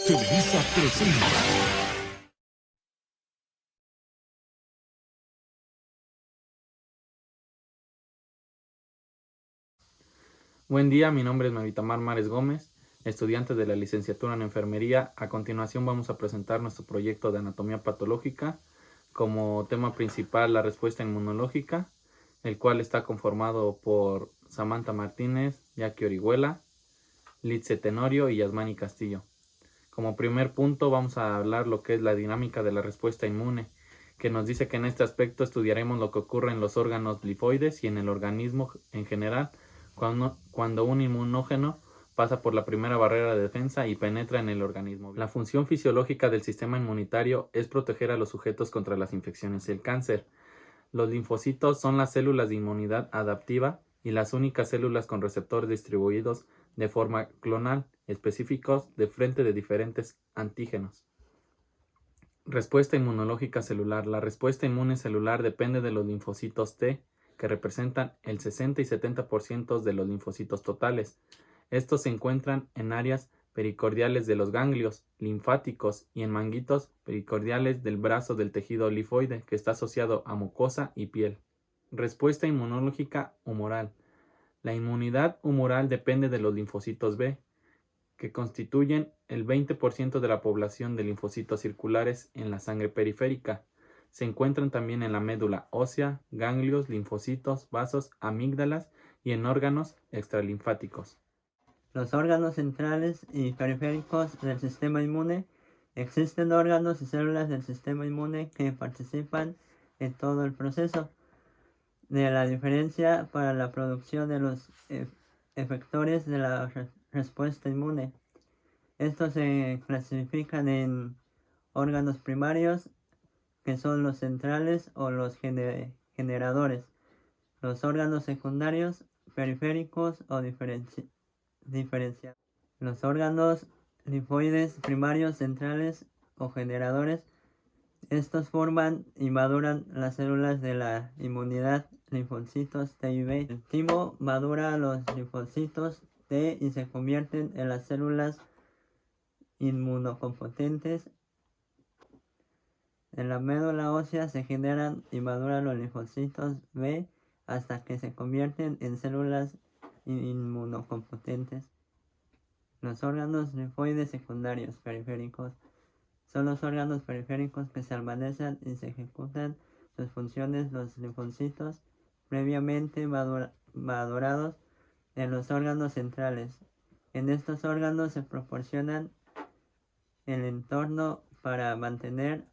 Televisa presenta. Buen día, mi nombre es Mavitamar Mares Gómez, estudiante de la licenciatura en Enfermería. A continuación vamos a presentar nuestro proyecto de anatomía patológica, como tema principal la respuesta inmunológica, el cual está conformado por Samantha Martínez, Jackie Orihuela, Litze Tenorio y Yasmani Castillo. Como primer punto vamos a hablar lo que es la dinámica de la respuesta inmune, que nos dice que en este aspecto estudiaremos lo que ocurre en los órganos linfoides y en el organismo en general cuando un inmunógeno pasa por la primera barrera de defensa y penetra en el organismo. La función fisiológica del sistema inmunitario es proteger a los sujetos contra las infecciones y el cáncer. Los linfocitos son las células de inmunidad adaptiva y las únicas células con receptores distribuidos de forma clonal, específicos de frente de diferentes antígenos. Respuesta inmunológica celular. La respuesta inmune celular depende de los linfocitos T, que representan el 60 y 70% de los linfocitos totales. Estos se encuentran en áreas pericordiales de los ganglios linfáticos y en manguitos pericordiales del brazo del tejido linfoide, que está asociado a mucosa y piel. Respuesta inmunológica humoral. La inmunidad humoral depende de los linfocitos B, que constituyen el 20% de la población de linfocitos circulares en la sangre periférica. Se encuentran también en la médula ósea, ganglios, linfocitos, vasos, amígdalas y en órganos extralinfáticos. Los órganos centrales y periféricos del sistema inmune. Existen órganos y células del sistema inmune que participan en todo el proceso de la diferencia para la producción de los efectores de la respuesta inmune. Estos se clasifican en órganos primarios, que son los centrales o los generadores, los órganos secundarios, periféricos o diferenciados. Los órganos linfoides primarios, centrales o generadores. Estos forman y maduran las células de la inmunidad, linfocitos T y B. El timo madura los linfocitos T y se convierten en las células inmunocompetentes. En la médula ósea se generan y maduran los linfocitos B hasta que se convierten en células inmunocompetentes. Los órganos linfoides secundarios periféricos son los órganos periféricos que se almacenan y se ejecutan sus funciones los linfocitos previamente madurados en los órganos centrales. En estos órganos se proporcionan el entorno para mantener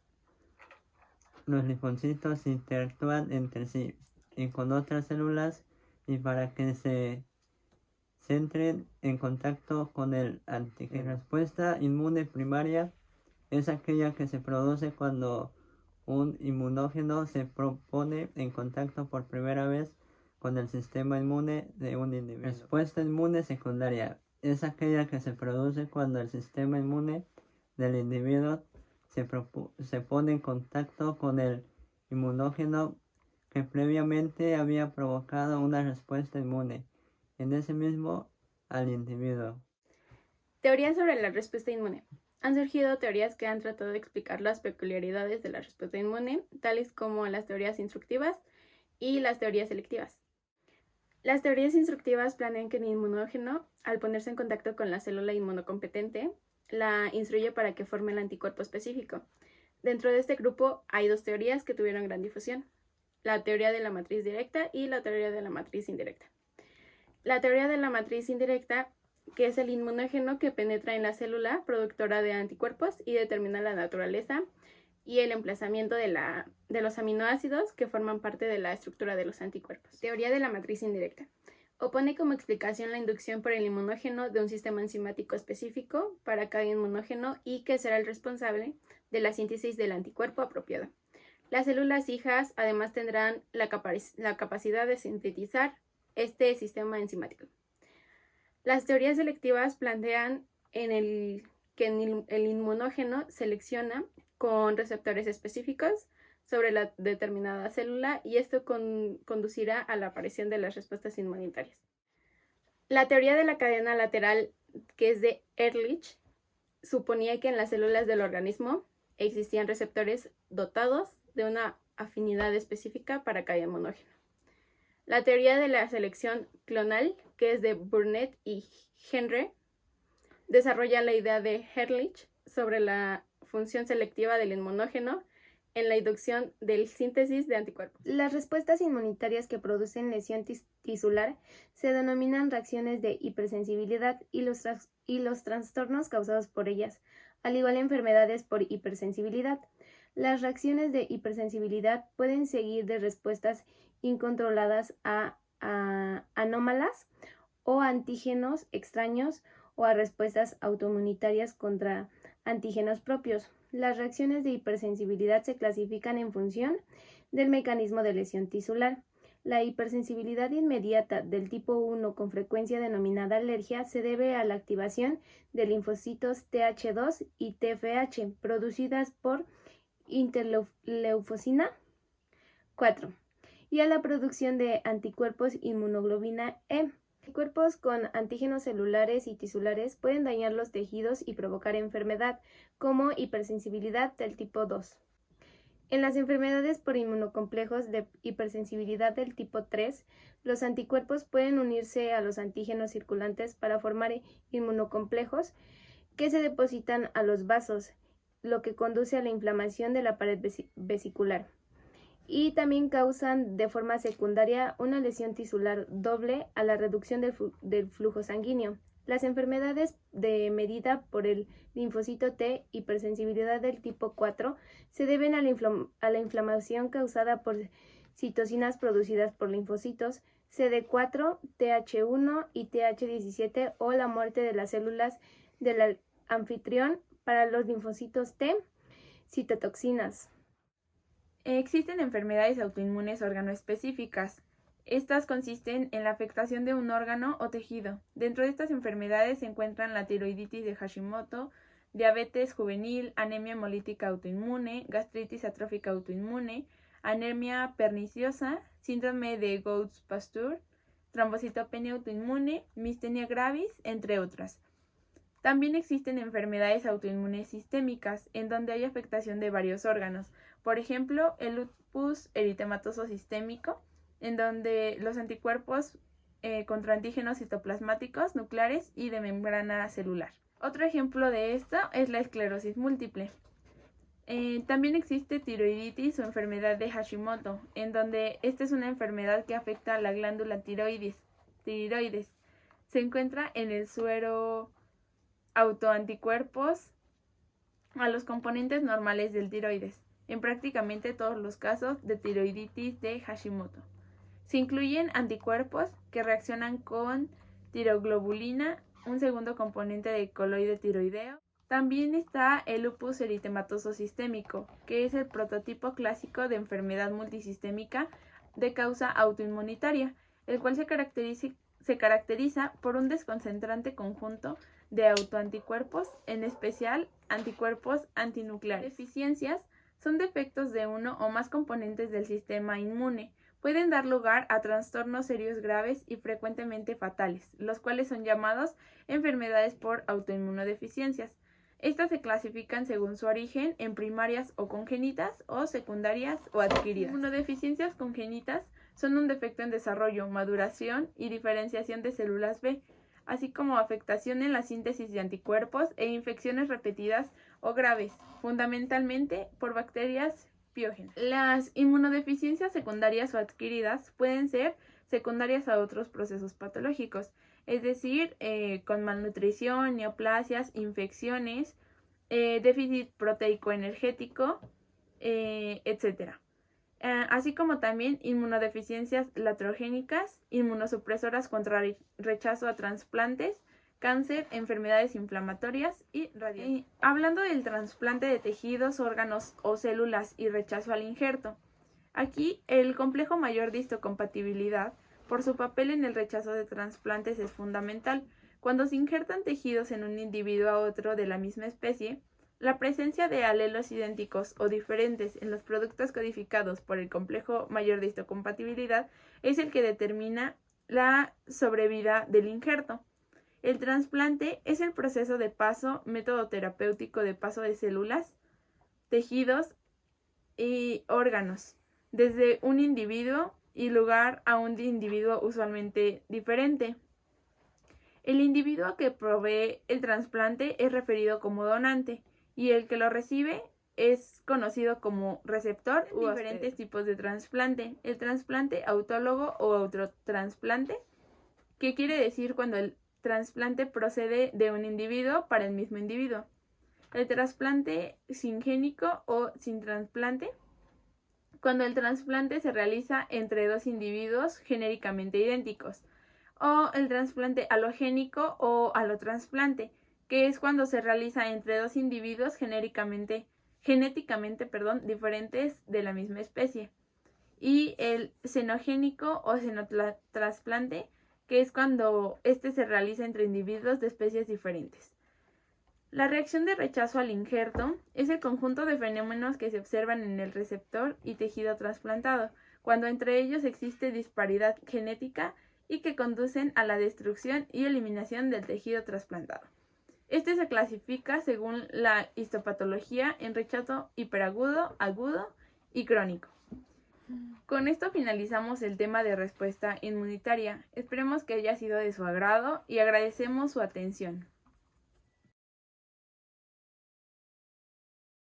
los linfocitos interactúan entre sí y con otras células y para que se entren en contacto con el antígeno. La respuesta inmune primaria es aquella que se produce cuando un inmunógeno se pone en contacto por primera vez con el sistema inmune de un individuo. La respuesta inmune secundaria es aquella que se produce cuando el sistema inmune del individuo se pone en contacto con el inmunógeno que previamente había provocado una respuesta inmune en ese mismo al individuo. Teorías sobre la respuesta inmune. Han surgido teorías que han tratado de explicar las peculiaridades de la respuesta inmune, tales como las teorías instructivas y las teorías selectivas. Las teorías instructivas planean que el inmunógeno, al ponerse en contacto con la célula inmunocompetente, la instruye para que forme el anticuerpo específico. Dentro de este grupo hay dos teorías que tuvieron gran difusión: la teoría de la matriz directa y la teoría de la matriz indirecta. La teoría de la matriz indirecta, que es el inmunógeno que penetra en la célula productora de anticuerpos y determina la naturaleza y el emplazamiento de los aminoácidos que forman parte de la estructura de los anticuerpos. Teoría de la matriz indirecta. Opone como explicación la inducción por el inmunógeno de un sistema enzimático específico para cada inmunógeno y que será el responsable de la síntesis del anticuerpo apropiado. Las células hijas además tendrán la capacidad de sintetizar este sistema enzimático. Las teorías selectivas plantean que el inmunógeno selecciona con receptores específicos sobre la determinada célula y esto conducirá a la aparición de las respuestas inmunitarias. La teoría de la cadena lateral, que es de Ehrlich, suponía que en las células del organismo existían receptores dotados de una afinidad específica para cada inmunógeno. La teoría de la selección clonal, que es de Burnett y Henry, desarrolla la idea de Ehrlich sobre la función selectiva del inmunógeno en la inducción del síntesis de anticuerpos. Las respuestas inmunitarias que producen lesión tisular se denominan reacciones de hipersensibilidad y los trastornos causados por ellas, al igual enfermedades por hipersensibilidad. Las reacciones de hipersensibilidad pueden seguir de respuestas incontroladas a anómalas o antígenos extraños o a respuestas autoinmunitarias contra antígenos propios. Las reacciones de hipersensibilidad se clasifican en función del mecanismo de lesión tisular. La hipersensibilidad inmediata del tipo 1 con frecuencia denominada alergia se debe a la activación de linfocitos Th2 y TFH producidas por interleucina 4 y a la producción de anticuerpos inmunoglobulina E. Anticuerpos con antígenos celulares y tisulares pueden dañar los tejidos y provocar enfermedad, como hipersensibilidad del tipo 2. En las enfermedades por inmunocomplejos de hipersensibilidad del tipo 3, los anticuerpos pueden unirse a los antígenos circulantes para formar inmunocomplejos que se depositan a los vasos, lo que conduce a la inflamación de la pared vesicular. Y también causan de forma secundaria una lesión tisular doble a la reducción del flujo sanguíneo. Las enfermedades de medida por el linfocito T, hipersensibilidad del tipo 4, se deben a la inflamación causada por citocinas producidas por linfocitos CD4, TH1 y TH17 o la muerte de las células del anfitrión para los linfocitos T, citotoxinas. Existen enfermedades autoinmunes organoespecíficas. Estas consisten en la afectación de un órgano o tejido. Dentro de estas enfermedades se encuentran la tiroiditis de Hashimoto, diabetes juvenil, anemia hemolítica autoinmune, gastritis atrófica autoinmune, anemia perniciosa, síndrome de Gouts-Pasteur, trombocitopenia autoinmune, mistenia gravis, entre otras. También existen enfermedades autoinmunes sistémicas, en donde hay afectación de varios órganos. Por ejemplo, el lupus eritematoso sistémico, en donde los anticuerpos contra antígenos citoplasmáticos, nucleares y de membrana celular. Otro ejemplo de esto es la esclerosis múltiple. También existe tiroiditis o enfermedad de Hashimoto, en donde esta es una enfermedad que afecta a la glándula tiroides. Se encuentra en el suero autoanticuerpos a los componentes normales del tiroides, en prácticamente todos los casos de tiroiditis de Hashimoto. Se incluyen anticuerpos que reaccionan con tiroglobulina, un segundo componente de coloide tiroideo. También está el lupus eritematoso sistémico, que es el prototipo clásico de enfermedad multisistémica de causa autoinmunitaria, el cual se caracteriza por un desconcentrante conjunto de autoanticuerpos, en especial anticuerpos antinucleares. Deficiencias son defectos de uno o más componentes del sistema inmune. Pueden dar lugar a trastornos serios graves y frecuentemente fatales, los cuales son llamados enfermedades por autoinmunodeficiencias. Estas se clasifican según su origen en primarias o congénitas o secundarias o adquiridas. Inmunodeficiencias congénitas son un defecto en desarrollo, maduración y diferenciación de células B, así como afectación en la síntesis de anticuerpos e infecciones repetidas o graves, fundamentalmente por bacterias piógenas. Las inmunodeficiencias secundarias o adquiridas pueden ser secundarias a otros procesos patológicos, es decir, con malnutrición, neoplasias, infecciones, déficit proteico energético, etc. Así como también inmunodeficiencias latrogénicas, inmunosupresoras contra rechazo a trasplantes, cáncer, enfermedades inflamatorias y radiación. Hablando del trasplante de tejidos, órganos o células y rechazo al injerto. Aquí el complejo mayor de histocompatibilidad, por su papel en el rechazo de trasplantes, es fundamental. Cuando se injertan tejidos en un individuo a otro de la misma especie, la presencia de alelos idénticos o diferentes en los productos codificados por el complejo mayor de histocompatibilidad es el que determina la sobrevida del injerto. El trasplante es el proceso de paso, método terapéutico de paso de células, tejidos y órganos desde un individuo y lugar a un individuo usualmente diferente. El individuo que provee el trasplante es referido como donante y el que lo recibe es conocido como receptor u diferentes tipos de trasplante. El trasplante autólogo o autotrasplante, que quiere decir cuando el trasplante procede de un individuo para el mismo individuo. El trasplante singénico o sin trasplante, cuando el trasplante se realiza entre dos individuos genéricamente idénticos. O el trasplante alogénico o alotrasplante, que es cuando se realiza entre dos individuos genéticamente diferentes de la misma especie. Y el xenogénico o xenotrasplante, que es cuando este se realiza entre individuos de especies diferentes. La reacción de rechazo al injerto es el conjunto de fenómenos que se observan en el receptor y tejido trasplantado, cuando entre ellos existe disparidad genética y que conducen a la destrucción y eliminación del tejido trasplantado. Este se clasifica según la histopatología en rechazo hiperagudo, agudo y crónico. Con esto finalizamos el tema de respuesta inmunitaria. Esperemos que haya sido de su agrado y agradecemos su atención.